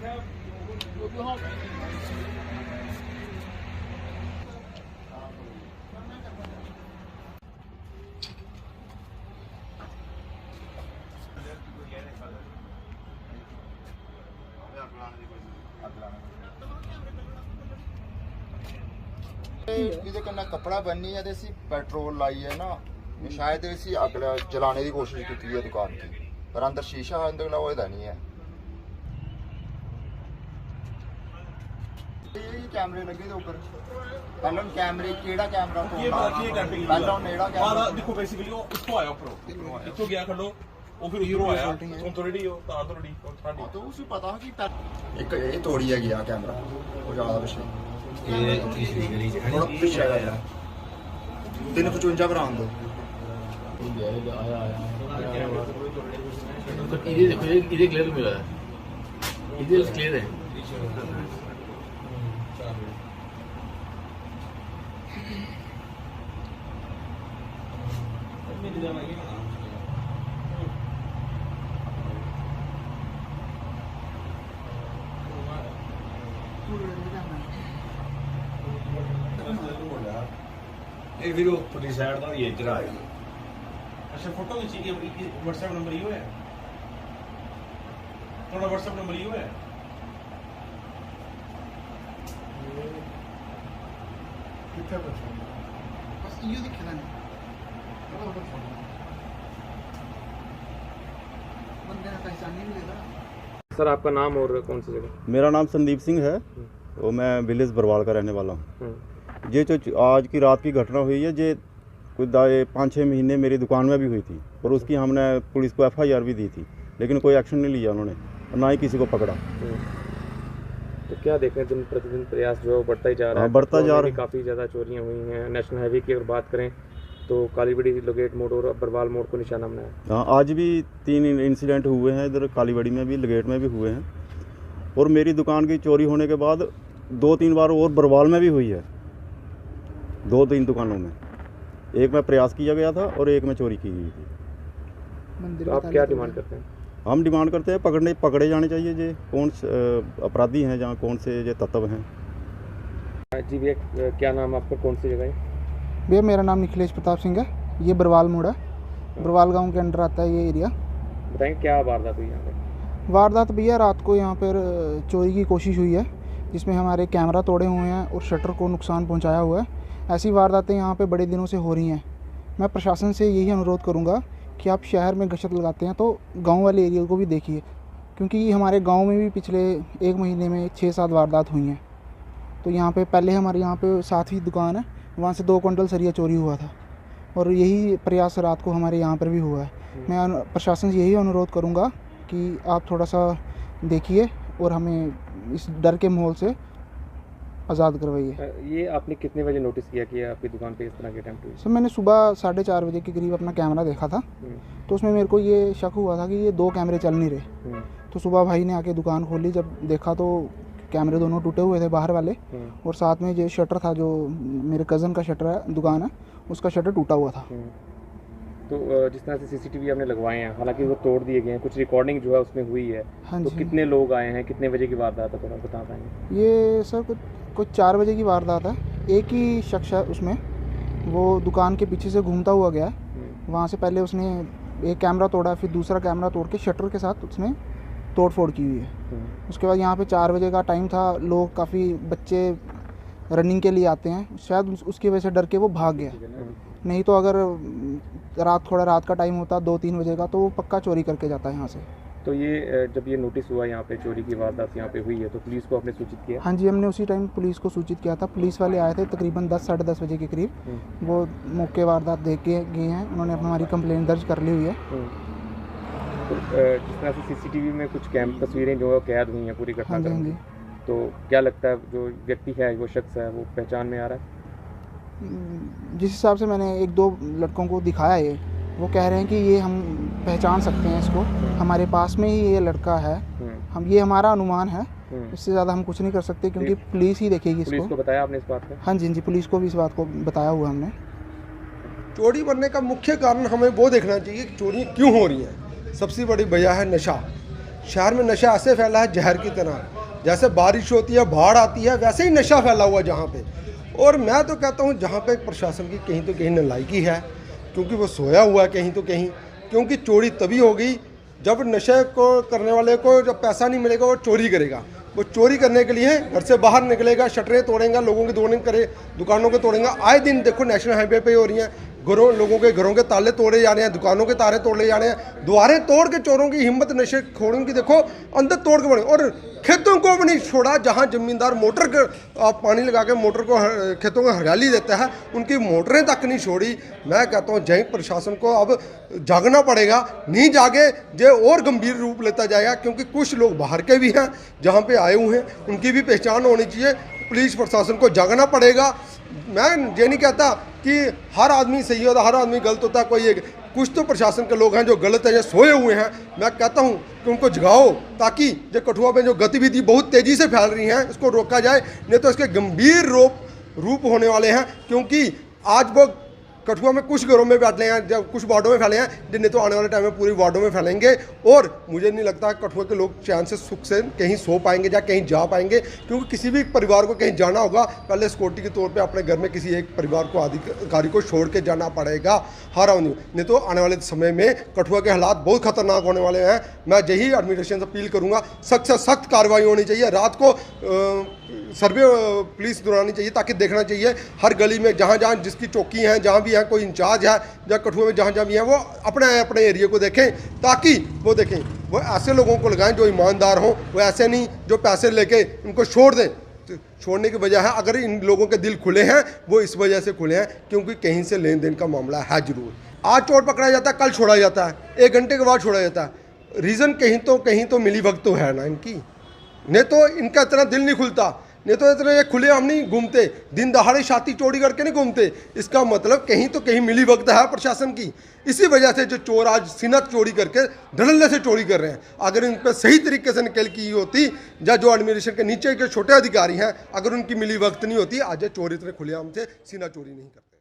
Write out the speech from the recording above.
ਇਹਦੇ ਕੰਨਾ ਕੱਪੜਾ ਬੰਨੀ ਹੈ ਤੇ ਅਸੀਂ ਪੈਟਰੋਲ ਲਾਈ ਹੈ ਨਾ शायद इसी अग जलाने की कोशिश की है दुकान की, पर अंदर शीशा अंदर होता नहीं है। ये कैमरे लगे थे ऊपर, पहले कैमरे केड़ा कैमरा पहले नेड़ा कैमरा देखो बेसिकली वो इसको आया ऊपर इसको गया खड़ो वो फिर हीरो आया तुम तो रेडी हो तार तो रेडी और साडी तो उसे पता कि एक ये तोड़ी है गया कैमरा वो ज्यादा पिछले ये तीसरी गली थोड़ा पिछले आया 355 पर आन दो आया तो इधर देखो इधर क्लियर मिला है, इधर क्लियर है। ਇਹ ਵੀਰੋ ਪੁਲਿਸ ਸਾਈਡ ਦਾ ਇਹ ਇਧਰ ਆਈ। अच्छा फोटो खींची कि व्हाट्सएप नंबर यो है थोड़ा व्हाट्सएप नंबर यो है कितना बचा बस ये दिखना नहीं बंदे पहचान नहीं लेगा। सर आपका नाम और कौन सी जगह? मेरा नाम संदीप सिंह है और मैं विलेज बरवाल का रहने वाला हूँ। ये जो आज की रात की घटना हुई है ये कुछ 5-6 महीने मेरी दुकान में भी हुई थी और उसकी हमने पुलिस को FIR भी दी थी, लेकिन कोई एक्शन नहीं लिया उन्होंने और ना ही किसी को पकड़ा। तो क्या देख रहे हैं दिन प्रतिदिन प्रयास जो है बढ़ता ही जा रहा है, बढ़ता जा रहा है। काफ़ी ज़्यादा चोरियां हुई हैं। नेशनल हाईवे की अगर बात करें तो कालीबड़ी लोगेट मोड़ और बरवाल मोड़ को निशाना बनाया। हाँ, आज भी 3 इंसिडेंट हुए हैं, इधर कालीबड़ी में भी लोगेट में भी हुए हैं और मेरी दुकान की चोरी होने के बाद 2-3 बार और बरवाल में भी हुई है, 2-3 दुकानों में। एक में प्रयास किया गया था और एक में चोरी की गई थी। तो आप क्या डिमांड करते हैं? हम डिमांड करते हैं पकड़े जाने चाहिए जे कौन अपराधी हैं, जहाँ कौन से ये तत्व हैं। जी भैया क्या नाम आपका, कौन सी जगह है? भैया मेरा नाम निखिलेश प्रताप सिंह है, ये बरवाल मोड़ है, बरवाल गांव के अंडर आता है ये एरिया। बताएंगे क्या वारदात हुई यहाँ पर? वारदात भैया रात को यहाँ पर चोरी की कोशिश हुई है जिसमें हमारे कैमरा तोड़े हुए हैं और शटर को नुकसान पहुँचाया हुआ है। ऐसी वारदातें यहाँ पे बड़े दिनों से हो रही हैं। मैं प्रशासन से यही अनुरोध करूँगा कि आप शहर में गश्त लगाते हैं तो गांव वाले एरिया को भी देखिए, क्योंकि हमारे गांव में भी पिछले 1 महीने में 6-7 वारदात हुई हैं। तो यहाँ पे पहले हमारे यहाँ पे 7वीं दुकान है, वहाँ से 2 क्विंटल सरिया चोरी हुआ था और यही प्रयास रात को हमारे यहाँ पर भी हुआ है। मैं प्रशासन से यही अनुरोध करूँगा कि आप थोड़ा सा देखिए और हमें इस डर के माहौल से आज़ाद करवाइए। ये आपने कितने बजे नोटिस किया कि आपकी दुकान पे इस तरह की अटेम्प्ट हुई? सर मैंने सुबह 4:30 बजे के करीब अपना कैमरा देखा था, तो उसमें मेरे को ये शक हुआ था कि ये 2 कैमरे चल नहीं रहे। तो सुबह भाई ने आके दुकान खोली, जब देखा तो कैमरे दोनों टूटे हुए थे बाहर वाले और साथ में जो शटर था, जो मेरे कज़न का शटर है दुकान है, उसका शटर टूटा हुआ था। तो जिस तरह से CCTV आपने लगवाए हैं, हालांकि वो तोड़ दिए गए हैं, कुछ रिकॉर्डिंग जो है उसमें हुई है। हाँ तो जी। कितने लोग आए हैं, कितने बजे की वारदात है, थोड़ा बता पाएंगे? ये सर कुछ 4 बजे की वारदात है। एक ही शख्स है उसमें, वो दुकान के पीछे से घूमता हुआ गया है। वहाँ से पहले उसने एक कैमरा तोड़ा, फिर दूसरा कैमरा तोड़ के शटर के साथ उसने तोड़ फोड़ की हुई है। उसके बाद यहाँ पे 4 बजे का टाइम था, लोग काफ़ी बच्चे रनिंग के लिए आते हैं, शायद उसकी वजह से डर के वो भाग गया। नहीं तो अगर थोड़ा रात का टाइम होता 2-3 बजे का, तो वो पक्का चोरी करके जाता है यहाँ से। तो ये जब ये नोटिस हुआ यहाँ पे चोरी की वारदात यहाँ पे हुई है, तो पुलिस को आपने सूचित किया? हाँ जी, हमने उसी टाइम पुलिस को सूचित किया था। पुलिस वाले आए थे तकरीबन 10-10:30 बजे के करीब। वो मौके वारदात देख के गए हैं, उन्होंने हमारी कंप्लेंट दर्ज कर ली हुई है। तो जिस तरह से CCTV में कुछ तस्वीरें जो है कैद हुई हैं पूरी घटना की, तो क्या लगता है जो व्यक्ति है, वो शख्स है, वो पहचान में आ रहा है? जिस हिसाब से मैंने 1-2 लड़कों को दिखाया है, वो कह रहे हैं कि ये हम पहचान सकते हैं इसको, हमारे पास में ही ये लड़का है। ये हमारा अनुमान है, इससे ज़्यादा हम कुछ नहीं कर सकते क्योंकि पुलिस ही देखेगी इसको। पुलिस को बताया आपने इस बात का? हाँ जी, पुलिस को भी इस बात को बताया हुआ हमने। चोरी बनने का मुख्य कारण हमें वो देखना चाहिए कि चोरी क्यों हो रही है। सबसे बड़ी वजह है नशा। शहर में नशा ऐसे फैला है जहर की तरह, जैसे बारिश होती है बाढ़ आती है वैसे ही नशा फैला हुआ जहाँ पे। और मैं तो कहता हूँ जहाँ पे प्रशासन की कहीं तो कहीं नालायकी है, क्योंकि वो सोया हुआ है कहीं तो कहीं। क्योंकि चोरी तभी होगी जब नशे को करने वाले को जब पैसा नहीं मिलेगा वो चोरी करेगा। वो चोरी करने के लिए घर से बाहर निकलेगा, शटरें तोड़ेगा, लोगों की तोड़ने करे, दुकानों के तोड़ेगा। आए दिन देखो नेशनल हाईवे पे हो रही हैं, लोगों के घरों के ताले तोड़े जा रहे हैं, दुकानों के तारे तोड़े जा रहे हैं। द्वारे तोड़ के चोरों की हिम्मत नशे खोरों की देखो अंदर तोड़ के बने। और खेतों को भी नहीं छोड़ा, जहां जमींदार मोटर के पानी लगा के मोटर को खेतों को हरियाली देता है, उनकी मोटरें तक नहीं छोड़ी। मैं कहता हूँ जय प्रशासन को अब जागना पड़ेगा, नहीं जागे जे और गंभीर रूप लेता जाएगा। क्योंकि कुछ लोग बाहर के भी हैं जहाँ पे आए हुए हैं, उनकी भी पहचान होनी चाहिए। पुलिस प्रशासन को जागना पड़ेगा। मैं ये नहीं कहता कि हर आदमी सही होता, हर आदमी गलत होता, कोई एक कुछ तो प्रशासन के लोग हैं जो गलत हैं, जो सोए हुए हैं। मैं कहता हूं कि उनको जगाओ, ताकि जो कठुआ में जो गतिविधि बहुत तेज़ी से फैल रही हैं इसको रोका जाए, नहीं तो इसके गंभीर रूप होने वाले हैं। क्योंकि आज वो कठुआ में कुछ घरों में बैठे हैं, जब कुछ वार्डों में फैले हैं, जिन्हें तो आने वाले टाइम में पूरी वार्डों में फैलेंगे। और मुझे नहीं लगता कठुआ के लोग चैन से सुख से कहीं सो पाएंगे या कहीं जा पाएंगे। क्योंकि किसी भी परिवार को कहीं जाना होगा, पहले सिक्योरिटी के तौर पे अपने घर में किसी एक परिवार को अधिकारी को छोड़ के जाना पड़ेगा हर आदमी, नहीं तो आने वाले समय में कठुआ के हालात बहुत खतरनाक होने वाले हैं। मैं यही एडमिनिस्ट्रेशन से अपील करूँगा, सख्त से सख्त कार्रवाई होनी चाहिए। रात को सर्वे पुलिस दौड़ानी चाहिए, ताकि देखना चाहिए हर गली में जहाँ जहाँ जिसकी चौकी हैं, जहाँ भी है कोई इंचार्ज है, या कठुआ में जहाँ जहाँ भी है, वो अपने एरिया को देखें, ताकि वो देखें वो ऐसे लोगों को लगाएं जो ईमानदार हों। वो ऐसे नहीं जो पैसे लेके उनको छोड़ दें। तो छोड़ने की वजह है, अगर इन लोगों के दिल खुले हैं वो इस वजह से खुले हैं क्योंकि कहीं से लेन देन का मामला है जरूर। आज चोर पकड़ा जाता है, कल छोड़ा जाता है, 1 घंटे के बाद छोड़ा जाता है। रीज़न कहीं तो मिली भगत तो है ना इनकी, नहीं तो इनका इतना दिल नहीं खुलता, नहीं तो इतने ये खुले हम नहीं घूमते, दिन दहाड़े छाती चोरी करके नहीं घूमते। इसका मतलब कहीं तो कहीं मिली भगत है प्रशासन की। इसी वजह से जो चोर आज सीना चोरी करके धड़ल्ले से चोरी कर रहे हैं। अगर इन पर सही तरीके से निकल की होती, या जो एडमिनिस्ट्रेशन के नीचे के छोटे अधिकारी हैं, अगर उनकी मिली भगत नहीं होती, आज चोर इतने खुलेआम से सीना चोरी नहीं करते।